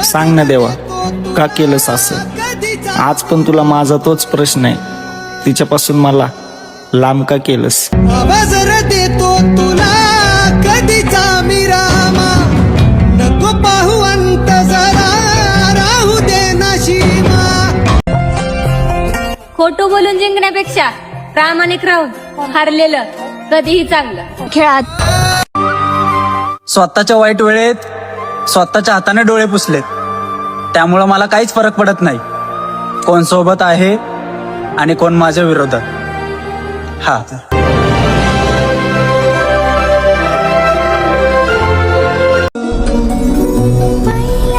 सांग ना देवा, का केलंस असं? आज पण तुला माझा तोच प्रश्न आहे, तिच्यापासून मला लांब का केलंस? आवाज देतो तुला कधीचा मी रामा, नको पाहू अंत जरा, राहू दे नशिमा. खोटं बोलून जिंकण्यापेक्षा प्रामाणिक राहून हारलेलं कधीही चांगलं. खेळात स्वतःच्या वाईट वेळेत स्वतःच्या हाताने डोळे पुसलेत, त्यामुळं मला काहीच फरक पडत नाही कोण सोबत आहे आणि कोण माझ्या विरोधात. हा,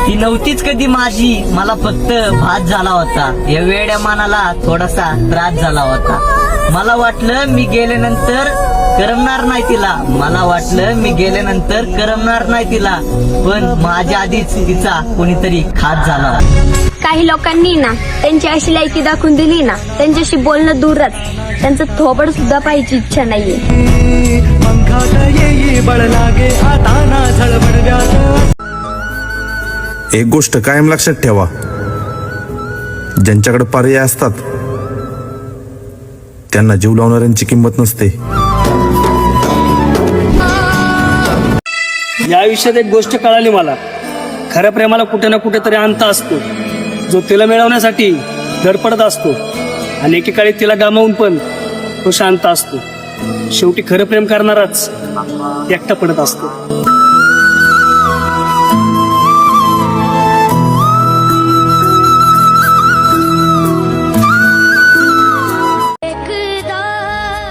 ती नव्हतीच कधी माझी, मला फक्त भात झाला होता. या वेड्या मानाला थोडासा त्रास झाला होता. मला वाटलं मी गेल्यानंतर करमणार नाही तिला, मला वाटलं मी गेल्यानंतर करमणार नाही तिला, पण माझ्या आधीच तिचा कोणीतरी खात झाला. काही लोकांनी ना त्यांची अशी लायकी दाखवून दिली ना, त्यांच्याशी बोलणं दूरच, त्यांचं थोबड सुद्धा पाहायची इच्छा नाहीये. पंखात येई बळ लागे आता ना झळबडव्यात. एक गोष्ट कायम लक्षात ठेवा, ज्यांच्याकडे पर्याय असतात त्यांना जीव लावणाऱ्यांची किंमत नसते. या आयुष्यात एक गोष्ट कळाली मला, खऱ्या प्रेमाला कुठे ना कुठेतरी अंत असतो, जो तिला मिळवण्यासाठी धडपडत असतो आणि एकेकाळी तिला गमावून पण तो शांत असतो. शेवटी खरं प्रेम करणाराच एकटा पडत असतो.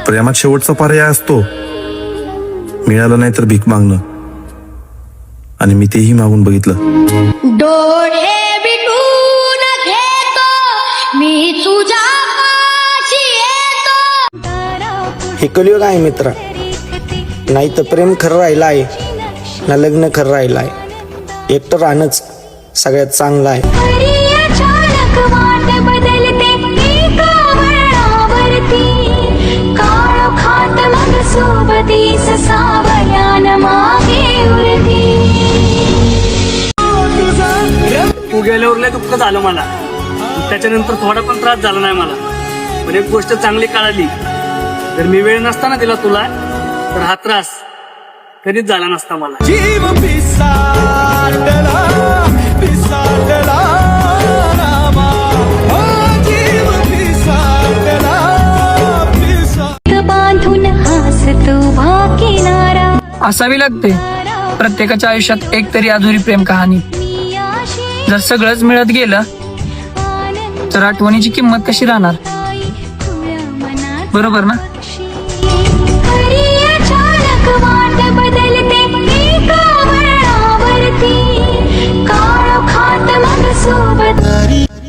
प्रेमात शेवटचा पर्याय असतो मिळालं नाही तर भीक मागणं, आणि मी तेही मागून बघितलं. डोळे बिटून घेतो मी तुझ्या पाशी येतो. हे कलियुग आहे मित्रा, नाही तर प्रेम खरं राहिलं आहे ना लग्न खरं राहिलं आहे. एकटं राहणंच सगळ्यात चांगलं आहे. अचानक वाट बदलते एका वळणावरती, काळ खात मग सोबतीस सावयान मागे उरती. तू गेल्यावर लय दुःख झालं मला, त्याच्यानंतर थोडा पण त्रास झाला नाही मला. पण एक गोष्ट चांगली कळाली, जर मी वेळ नसता ना दिला तुला, तर हा त्रास कधीच झाला नसता मला. जीव पिसाटला पिसाटला रामा, ओ जीव पिसाटला पिसाटला. बांधून हसतो किनारा, असावी लागते प्रत्येकाच्या आयुष्यात एक तरी अधुरी प्रेम कहाणी. जर सगळंच मिळत गेलं तर आठवणीची किंमत कशी राहणार? बरोबर ना? अचानक वाट बदलते एका वळणावरती, काळ खात मग सोबत.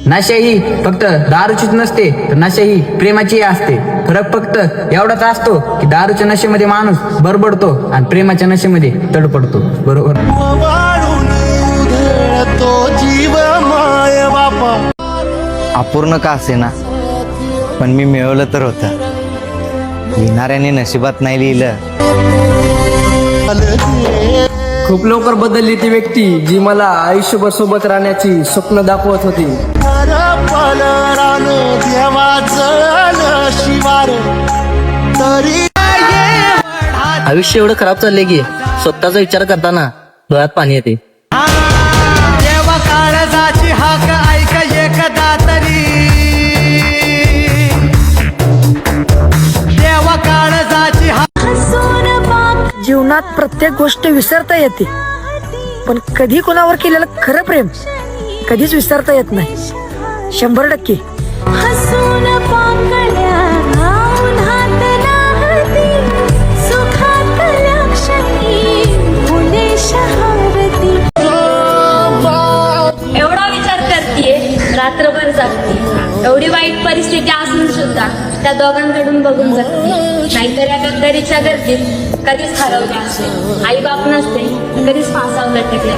नशा ही फक्त दारूचीच नसते, तर नशा ही प्रेमाची असते. फरक फक्त एवढाच असतो की दारूच्या नशेमध्ये माणूस बडबडतो आणि प्रेमाच्या नशेमध्ये तडपडतो. बरोबर? वाळून उधळतो जीव माय बापा. अपूर्ण का असेना, पण मी मिळवलं तर होतं. लिहिणाऱ्याने नशिबात नाही लिहिलं. खूप लवकर बदलली ती व्यक्ती जी मला आयुष्यभर सोबत राहण्याची स्वप्न दाखवत होती. देवाचं शिवार तरी आयुष्य एवढं खराब चाललंय की स्वतःचा विचार करताना डोळ्यात पाणी येते. देवा काळजाची हाक ऐक एकदा तरी, देवा काळजाची हाक. जीवनात प्रत्येक गोष्ट विसरता येते, पण कधी कोणावर केलेलं खरं प्रेम कधीच विसरता येत नाही. 100%. हसून पांगल्या उन्हात नाहती, सुखात लक्ष्मी फुले शहारती. एवढा विचार करतीये, रात्रभर जागते, एवढी वाईट परिस्थिती असून सुद्धा त्या दोघांकडून बघून जगते. नाहीतर या गद्दारीच्या गर्दीत कधीच हरवले असते, आई बाप नसते, कधीच फासावर लटकले.